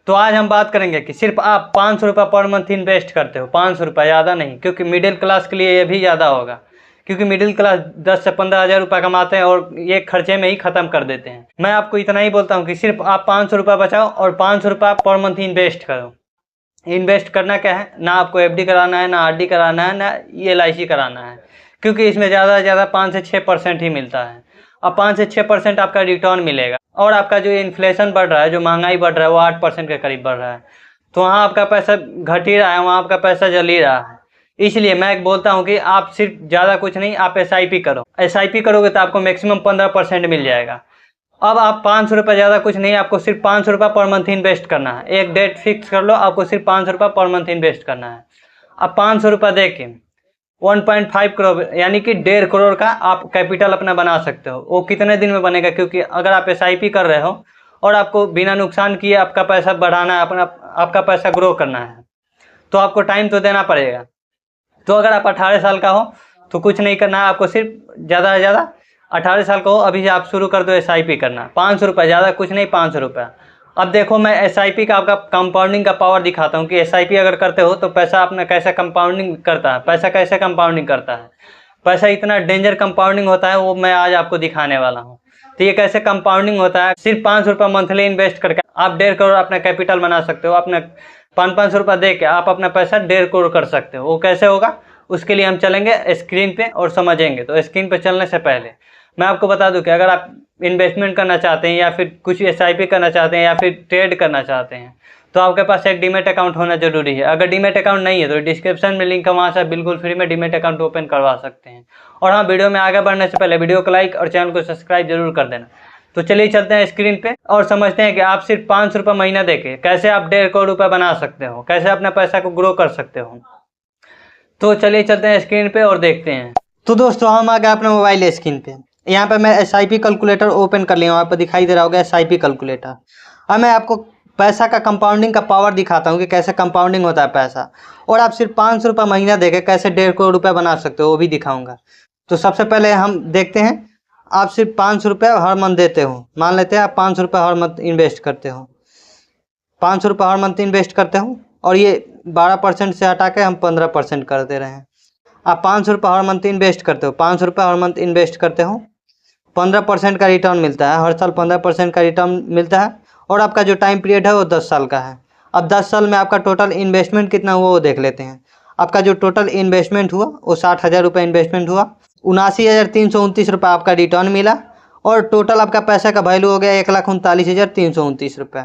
तो आज हम बात करेंगे कि सिर्फ आप 500 रुपये पर मंथ इन्वेस्ट करते हो, 500 रुपये, ज़्यादा नहीं, क्योंकि मिडिल क्लास के लिए ये भी ज़्यादा होगा, क्योंकि मिडिल क्लास 10 से 15 हज़ार रुपये कमाते हैं और ये खर्चे में ही ख़त्म कर देते हैं। मैं आपको इतना ही बोलता हूँ कि सिर्फ आप 500 रुपये बचाओ और 500 रुपये पर मंथ इन्वेस्ट करो। इन्वेस्ट करना क्या है, ना आपको एफडी कराना है, ना आरडी कराना है, ना LIC कराना है, क्योंकि इसमें ज़्यादा से ज़्यादा 5 से 6% ही मिलता है। अब 5 से 6% आपका रिटर्न मिलेगा और आपका जो इन्फ्लेशन बढ़ रहा है, जो महंगाई बढ़ रहा है, वो 8% के करीब बढ़ रहा है। तो वहाँ आपका पैसा घट ही रहा है, वहाँ आपका पैसा जल ही रहा है। इसलिए मैं बोलता हूँ कि आप सिर्फ ज़्यादा कुछ नहीं, आप SIP करो। SIP करोगे तो आपको मैक्सिमम 15% मिल जाएगा। अब आप 500 रुपये, ज़्यादा कुछ नहीं, आपको सिर्फ 500 रुपये पर मंथ इन्वेस्ट करना है। एक डेट फिक्स कर लो, आपको सिर्फ 500 रुपये पर मंथ इन्वेस्ट करना है। अब 500 रुपये दे के 1.5 करोड़ यानी कि 1.5 करोड़ का आप कैपिटल अपना बना सकते हो। वो कितने दिन में बनेगा, क्योंकि अगर आप SIP कर रहे हो और आपको बिना नुकसान किए आपका पैसा बढ़ाना है, आपका पैसा ग्रो करना है, तो आपको टाइम तो देना पड़ेगा। तो अगर आप 18 साल का हो तो कुछ नहीं करना है, आपको सिर्फ ज़्यादा से ज़्यादा 18 साल का हो अभी से आप शुरू कर दो SIP करना। 500 रुपये, ज़्यादा कुछ नहीं, 500 रुपये। अब देखो मैं SIP का आपका कंपाउंडिंग का पावर दिखाता हूँ कि SIP अगर करते हो तो पैसा अपना कैसे कंपाउंडिंग करता है, पैसा कैसे कंपाउंडिंग करता है। पैसा इतना डेंजर कंपाउंडिंग होता है, वो मैं आज आपको दिखाने वाला हूँ। तो ये कैसे कंपाउंडिंग होता है, सिर्फ 500 रुपये मंथली इन्वेस्ट करके आप 1.5 करोड़ अपना कैपिटल बना सकते हो। अपना 500 रुपये दे के आप अपना पैसा 1.5 करोड़ कर सकते हो। वो कैसे होगा, उसके लिए हम चलेंगे स्क्रीन पे और समझेंगे। तो स्क्रीन पे चलने से पहले मैं आपको बता दूं कि अगर आप इन्वेस्टमेंट करना चाहते हैं या फिर कुछ SIP करना चाहते हैं या फिर ट्रेड करना चाहते हैं, तो आपके पास एक डीमेट अकाउंट होना जरूरी है। अगर डीमेट अकाउंट नहीं है तो डिस्क्रिप्शन में लिंक है, वहाँ से बिल्कुल फ्री में डीमेट अकाउंट ओपन करवा सकते हैं। और हाँ, वीडियो में आगे बढ़ने से पहले वीडियो को लाइक और चैनल को सब्सक्राइब जरूर कर देना। तो चलिए चलते हैं स्क्रीन पे और समझते हैं कि आप सिर्फ 500 रुपये महीना देके कैसे आप 1.5 करोड़ रुपये बना सकते हो, कैसे अपने पैसा को ग्रो कर सकते हो। तो चलिए चलते हैं स्क्रीन पे और देखते हैं। तो दोस्तों हम आ गए अपने मोबाइल स्क्रीन पे। यहाँ पे मैं SIP कैलकुलेटर ओपन कर लिया हूँ, आप दिखाई दे रहा होगा SIP कैलकुलेटर। अब मैं आपको पैसा का कंपाउंडिंग का पावर दिखाता हूँ कि कैसे कंपाउंडिंग होता है पैसा, और आप सिर्फ 500 रुपये महीना देके कैसे 1.5 करोड़ रुपये बना सकते हो, वो भी दिखाऊंगा। तो सबसे पहले हम देखते हैं, आप सिर्फ 500 रुपये हर मंथ देते हो। मान लेते हैं आप 500 रुपये हर मंथ इन्वेस्ट करते हो, 500 रुपये हर मंथ इन्वेस्ट करते हो, और ये 12% से हटा के हम 15% कर दे रहे हैं। आप 500 रुपये हर मंथ इन्वेस्ट करते हो, 500 रुपये हर मंथ इन्वेस्ट करते हो, 15% का रिटर्न मिलता है, हर साल 15% का रिटर्न मिलता है। और आपका जो टाइम पीरियड है वो 10 साल का है। अब 10 साल में आपका टोटल इन्वेस्टमेंट कितना हुआ वो देख लेते हैं। आपका जो टोटल इन्वेस्टमेंट हुआ वो 60,000 रुपये इन्वेस्टमेंट हुआ, 79,329 रुपये आपका रिटर्न मिला, और टोटल आपका पैसा का वैल्यू हो गया 1,39,329 रुपये।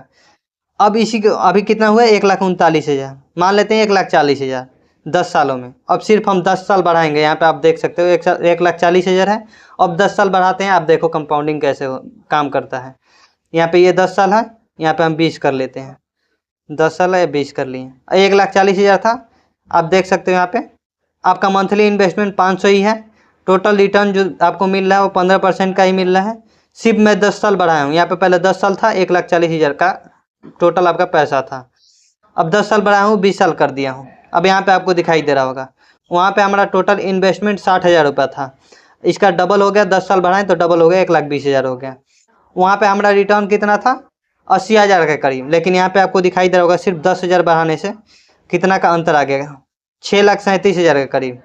अब इसी को अभी कितना हुआ, 1,39,000, मान लेते हैं 1,40,000 10 सालों में। अब सिर्फ हम 10 साल बढ़ाएंगे, यहाँ पे आप देख सकते हो 1,40,000 है। अब 10 साल बढ़ाते हैं, आप देखो कंपाउंडिंग कैसे काम करता है। यहाँ पे ये 10 साल है, यहाँ पे हम 20 कर लेते हैं, 10 साल है 20 कर लिए। 1,40,000 था, आप देख सकते हो यहाँ पे आपका मंथली इन्वेस्टमेंट 500 ही है। टोटल रिटर्न जो आपको मिल रहा है वो 15% का ही मिल रहा है। सिर्फ मैं 10 साल बढ़ाया हूँ, यहाँ पे पहले 10 साल था, 1,40,000 का टोटल आपका पैसा था। अब 10 साल बढ़ाया हूँ, 20 साल कर दिया हूँ। अब यहाँ पे आपको दिखाई दे रहा होगा, वहाँ पे हमारा टोटल इन्वेस्टमेंट 60,000 रुपये था, इसका डबल हो गया, 10 साल बढ़ाएं तो डबल हो गया, 1,20,000 हो गया। वहाँ पे हमारा रिटर्न कितना था, 80,000 के करीब। लेकिन यहाँ पे आपको दिखाई दे रहा होगा सिर्फ 10,000 बढ़ाने से कितना का अंतर आ गया, 6,37,000 के करीब,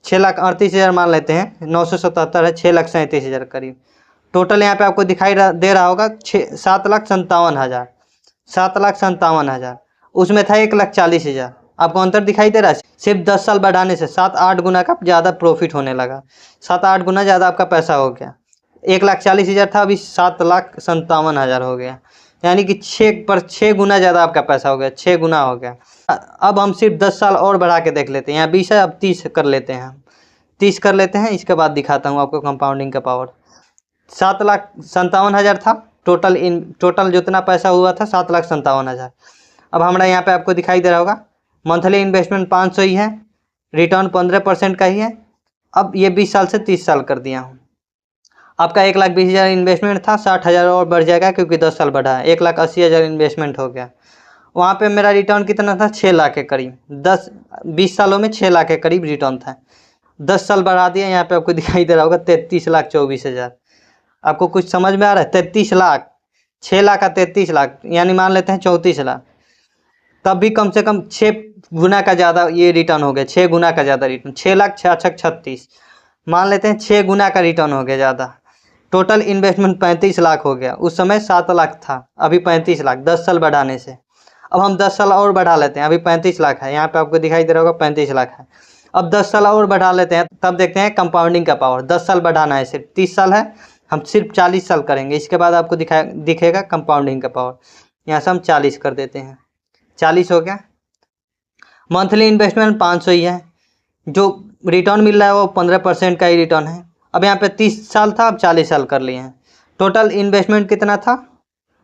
6,38,000 मान लेते हैं, 977 है, 6,37,000 के करीब टोटल। यहाँ पे आपको दिखाई दे रहा होगा 7,57,000, 7,57,000, उसमें था 1,40,000। आपको अंतर दिखाई दे रहा है, सिर्फ 10 साल बढ़ाने से 7-8 गुना का ज़्यादा प्रॉफिट होने लगा, 7-8 गुना ज़्यादा आपका पैसा हो गया। 1,40,000 था, अभी 7,57,000 हो गया, यानी कि 6 गुना ज़्यादा आपका पैसा हो गया, 6 गुना हो गया। अब हम सिर्फ 10 साल और बढ़ा के देख लेते हैं, यहाँ 20 है, अब 30 कर लेते हैं, 30 कर लेते हैं, इसके बाद दिखाता हूँ आपको कंपाउंडिंग का पावर। 7,57,000 था टोटल जितना पैसा हुआ था, 7,57,000। अब हमारा यहाँ पे आपको दिखाई दे रहा होगा मंथली इन्वेस्टमेंट 500 ही है, रिटर्न 15% का ही है। अब ये 20 साल से 30 साल कर दिया हूँ। आपका 1,20,000 इन्वेस्टमेंट था, 60,000 और बढ़ जाएगा क्योंकि 10 साल बढ़ा है, 1,80,000 इन्वेस्टमेंट हो गया। वहाँ पे मेरा रिटर्न कितना था, 6 लाख के करीब, 20 सालों में 6 लाख के करीब रिटर्न था। 10 साल बढ़ा दिया, यहाँ पे आपको दिखाई दे रहा होगा 33,24,000। आपको कुछ समझ में आ रहा है, 33 लाख, 6 लाख का 33 लाख, यानी मान लेते हैं 34 लाख, तब भी कम से कम 6 गुना का ज़्यादा ये रिटर्न हो गया, 6 गुना का ज़्यादा रिटर्न। 6 लाख 6 मान लेते हैं 6 गुना का रिटर्न हो गया ज़्यादा। टोटल इन्वेस्टमेंट 35 लाख हो गया, उस समय 7 लाख था, अभी 35 लाख 10 साल बढ़ाने से। अब हम 10 साल और बढ़ा लेते हैं, अभी 35 लाख है, यहाँ पे आपको दिखाई दे रहा होगा 35 लाख है। अब 10 साल और बढ़ा लेते हैं, तब देखते हैं कंपाउंडिंग का पावर। 10 साल बढ़ाना है, सिर्फ 30 साल है, हम सिर्फ 40 साल करेंगे, इसके बाद आपको दिखेगा कंपाउंडिंग का पावर। यहाँ से हम 40 कर देते हैं, 40 हो गया। मंथली इन्वेस्टमेंट 500 ही है, जो रिटर्न मिल रहा है वो 15% का ही रिटर्न है। अब यहाँ पे 30 साल था, अब 40 साल कर लिए हैं। टोटल इन्वेस्टमेंट कितना था?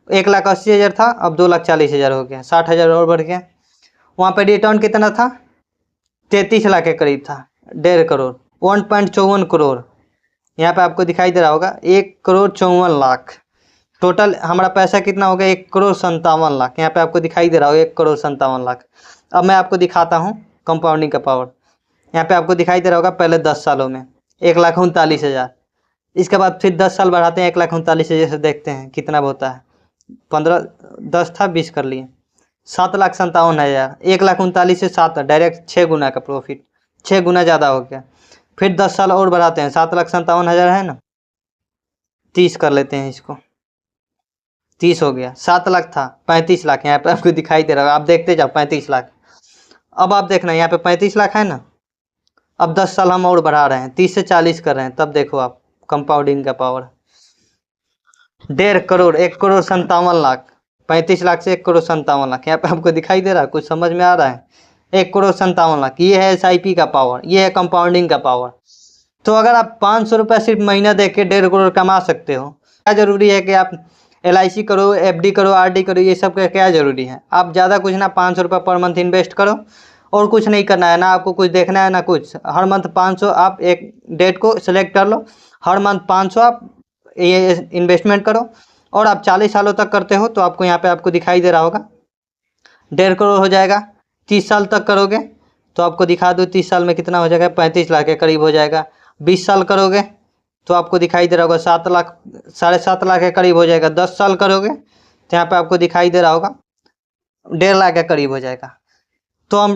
1,80,000 था, अब 2,40,000 हो गया, 60,000 और बढ़ गया। वहाँ पे रिटर्न कितना था? 33 लाख के करीब था, 1.5 करोड़, 1.54 करोड़। यहाँ पे आपको दिखाई दे रहा होगा 1,54,00,000। टोटल हमारा पैसा कितना हो गया? 1,57,00,000। यहाँ पे आपको दिखाई दे रहा होगा 1,57,00,000। अब मैं आपको दिखाता हूँ कंपाउंडिंग का पावर। यहाँ पे आपको दिखाई दे रहा होगा पहले 10 सालों में 1,39,000, इसके बाद फिर 10 साल बढ़ाते हैं 1,39,000 से, देखते हैं कितना होता है। 15 10 था, 20 कर लिए, 7,57,000। 1,39,000 से 7 डायरेक्ट 6 गुना का प्रॉफिट, 6 गुना ज़्यादा हो गया। फिर 10 साल और बढ़ाते हैं, 7,57,000 है ना, 30 कर लेते हैं इसको, 30 हो गया। 7 लाख था, 35 लाख यहाँ पे आपको दिखाई दे रहा है, आप देखते जाओ 35 लाख। अब आप देखना यहाँ पे 35 लाख है ना, अब 10 साल हम और बढ़ा रहे हैं, 30 से 40 कर रहे हैं, तब देखो आप कंपाउंडिंग का पावर। 1.5 करोड़, 1,57,00,000। 35 लाख से 1,57,00,000, यहाँ पे आपको दिखाई दे रहा है, कुछ समझ में आ रहा है? 1,57,00,000, ये है SIP का पावर, ये है कंपाउंडिंग का पावर। तो अगर आप 500 रुपये सिर्फ महीना दे के 1.5 करोड़ कमा सकते हो, क्या ज़रूरी है कि आप LIC करो, FD करो, RD करो, ये सब का क्या ज़रूरी है? आप ज़्यादा कुछ ना 500 रुपये पर मंथ इन्वेस्ट करो, और कुछ नहीं करना है, ना आपको कुछ देखना है ना कुछ। हर मंथ 500 आप एक डेट को सिलेक्ट कर लो, हर मंथ 500 आप ये इन्वेस्टमेंट करो, और आप 40 सालों तक करते हो तो आपको यहाँ पे आपको दिखाई दे रहा होगा 1.5 करोड़ हो जाएगा। 30 साल तक करोगे तो आपको दिखा दूँ 30 साल में कितना हो जाएगा, 35 लाख के करीब हो जाएगा। 20 साल करोगे तो आपको दिखाई दे रहा होगा 7 लाख, 7.5 लाख के करीब हो जाएगा। 10 साल करोगे तो यहाँ पे आपको दिखाई दे रहा होगा 1.5 लाख के करीब हो जाएगा। तो हम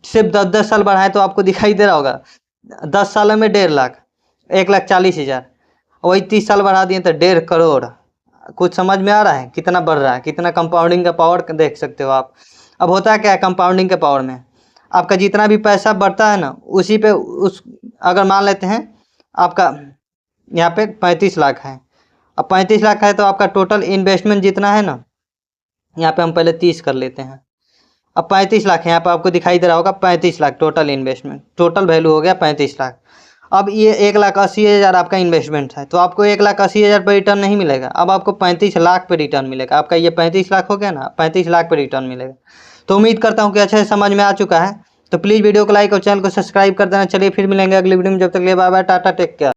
सिर्फ 10 साल बढ़ाएं तो आपको दिखाई दे रहा होगा 10 सालों में 1.5 लाख, 1,40,000। वही 30 साल बढ़ा दिए तो 1.5 करोड़। कुछ समझ में आ रहा है कितना बढ़ रहा है, कितना कंपाउंडिंग का पावर देख सकते हो आप। अब होता है क्या है कंपाउंडिंग के पावर में, आपका जितना भी पैसा बढ़ता है ना, उसी पे उस अगर मान लेते हैं आपका यहाँ पे 35 लाख है, अब 35 लाख है तो आपका टोटल इन्वेस्टमेंट जितना है ना, यहाँ पे हम पहले 30 कर लेते हैं। अब 35 लाख है, यहाँ पे आपको दिखाई दे रहा होगा 35 lakh total investment, total value हो गया 35 लाख। अब ये 1,80,000 आपका इन्वेस्टमेंट है, तो आपको 1,80,000 पर रिटर्न नहीं मिलेगा, अब आपको 35 लाख पे रिटर्न मिलेगा। आपका ये 35 लाख हो गया ना, 35 लाख पे रिटर्न मिलेगा। तो उम्मीद करता हूँ कि अच्छे से समझ में आ चुका है। तो प्लीज़ वीडियो को लाइक और चैनल को सब्सक्राइब कर देना। चलिए फिर मिलेंगे अगली वीडियो में, जब तक के लिए bye bye, tata, take care.